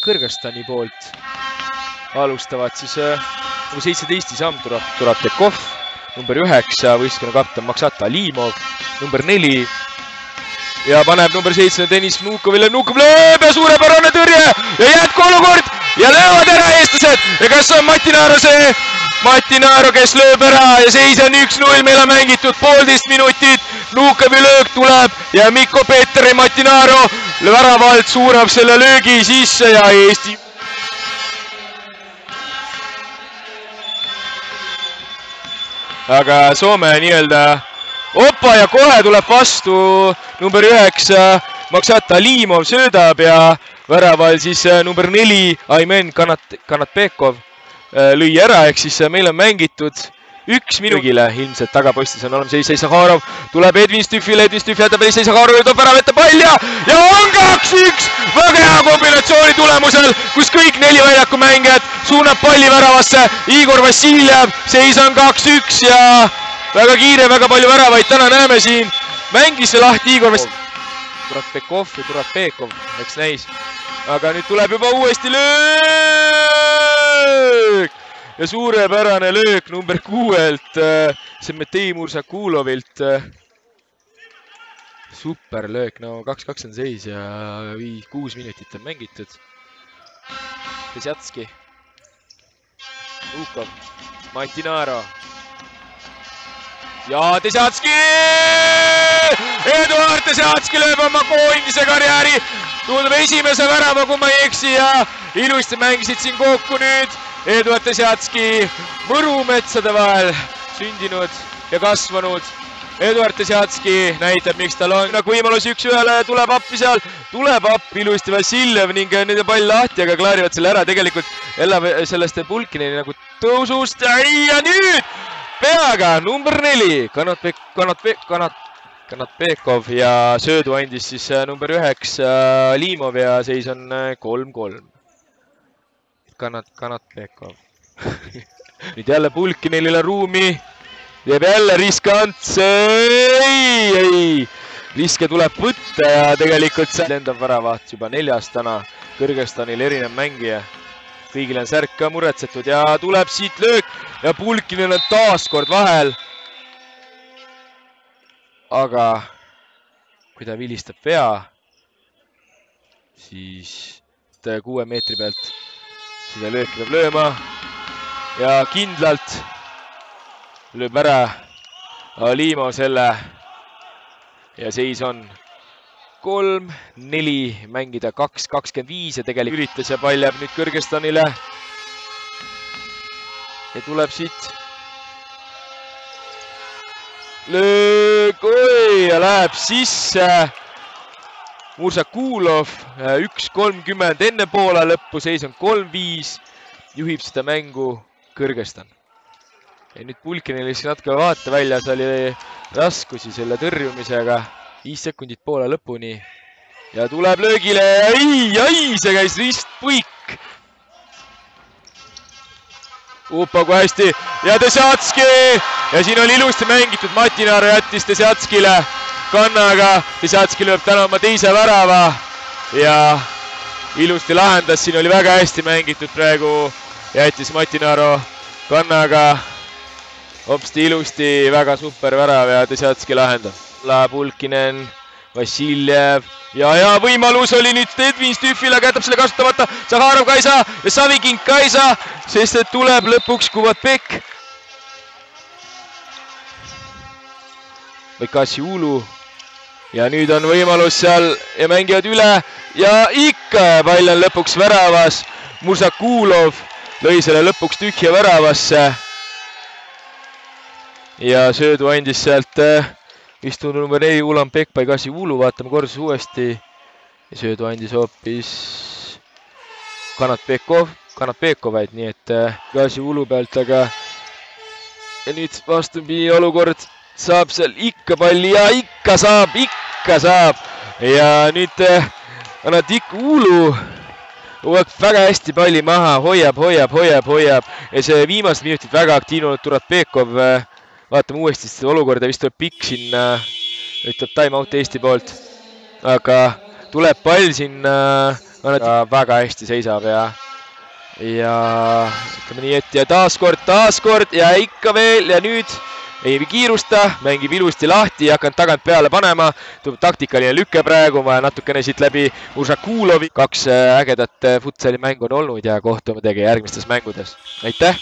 Kõrgõzstani poolt alustavad siis number 17 Isam Turapekov, number 9 võistkonna kapten Maksat Alimov, number 4 ja paneb number 7 Deniss Vnukovile, Vnukov lööb ja suurepärane tõrje ja jätkuolukord ja löövad ära eestlased ja kas on Mati Naaro see? Mati Naaro, kes lööb ära ja seis on 1-0, meil on mängitud 1,5 minutit, Vnukovi löök tuleb ja Mikko Peeteri Mati Naaro väravalt suurab selle löögi sisse ja Eesti aga Soome nii-öelda opa ja kohe tuleb vastu number 9 Maksat Alimov söödab ja väraval siis number 4 Aimen Kanatbekov lõi ära, ehk siis meil on mängitud 1 minutile ilmselt tagapostis on olemas Eisei Sakharov, tuleb Edvin Stüffile, Edvin Stüff jätab Eisei Sakharovi, toob ära vette pall ja on 2-1 väga hea kombinatsiooni tulemusel, kus kõik 4 väljakumängijad suunab palli väravasse, Igor Vassiljev, seis on 2-1 ja väga kiire, väga palju väravaid täna näeme siin, mängis see lahti Igor Vassiljev. Turapekov või Turapekov, eks näis, aga nüüd tuleb juba uuesti löök ja suurepärane löök number 6-lt, Semetei Mursakulovilt. Super löök, no 2-2 on seis ja 6 minutit on mängitud. Desjatski, Vnukov, Mati Naaro ja Desjatski! Eduard Desjatski lööb oma koondise karjääri, tundub esimese värava, kui ma ei eksi ja ilusti mängisid siin kokku nüüd. Eduard Desjatski Mõrumetsade vahel sündinud ja kasvanud. Eduard Desjatski näitab, miks tal on nagu võimalus 1-1, tuleb appi seal, tuleb appi ilusti Vassiljev ning nüüd pall lahti, aga klaarivad selle ära. Tegelikult elab sellest Pulkineni nagu tõusust ja nüüd peaga number 4 Kanatbekov ja söödu andis siis number 9 Alimov ja seis on 3-3. Kanatbekov. Nüüd jälle Pulkinenile ruumi, teeb jälle riskantse, ei, riske tuleb võtta ja tegelikult see lendab väravaht juba 4. täna, Kõrgõzstanil erinev mängija. Kõigil on särk ka muretsetud ja tuleb siit löök ja Pulkinen on taas kord vahel. Aga kui ta vilistab vea, siis 6 meetri pealt seda lööki peab lööma ja kindlalt lööb ära Alimov selle ja seis on 3-4, mängida 2-25 ja tegelikult üritas ja pall jääb nüüd Kõrgõzstanile ja tuleb siit löök, oi ja läheb sisse Mursakulov, 1.30 enne poola lõppu, seis on 3-5, juhib seda mängu Kõrgõzstan. Ja nüüd Pulkinil lihtsalt natuke vaateväljas oli raskusi selle tõrjumisega, 5 sekundit poola lõpuni ja tuleb löögile ja see käis ristpuik. Upa kui hästi ja Desjatski ja siin oli ilusti mängitud, Mati Naaro jättis Desjatskile kannaga, Desjatski lööb täna oma teise värava ja ilusti lahendas, siin oli väga hästi mängitud praegu, jättis Mati Naaro kannaga, hopsti ilusti, väga super värav ja Desjatski lahendab. Pulkinen, Vassiljev ja võimalus oli nüüd Edvin Stüffile, aga jätab selle kasutamata, Sakharov ka ei saa ja Savikin ka ei saa, sest et tuleb lõpuks Kuvatbek või Kassiulu ja nüüd on võimalus seal ja mängivad üle ja ikka pall on lõpuks väravas, Mursakulov lõi selle lõpuks tühja väravasse ja söödu andis sealt istunud number 4 Ulan Pekpai Kassiulu, vaatame kordas uuesti ja söödu andis hoopis Kanatbekovaid, nii et Kassiulu pealt, aga ja nüüd vastupidi olukord, saab seal ikka palli ja ikka saab ja nüüd annab ikka Uulu väga hästi palli maha, hoiab ja see viimased minutit väga aktiivne olnud Turapekov, vaatame uuesti seda olukorda, vist tuleb pikk sinna, ütleb time out Eesti poolt, aga tuleb pall sinna väga hästi seisab ja ütleme nii, et ja taaskord ja ikka veel ja nüüd ei kiirusta, mängib ilusti lahti ja hakanud tagant peale panema. Taktikaline lükke praegu, vaja natukene siit läbi Užakulovi. 2 ägedat futsali mängu on olnud ja kohtume teiega järgmistes mängudes. Aitäh!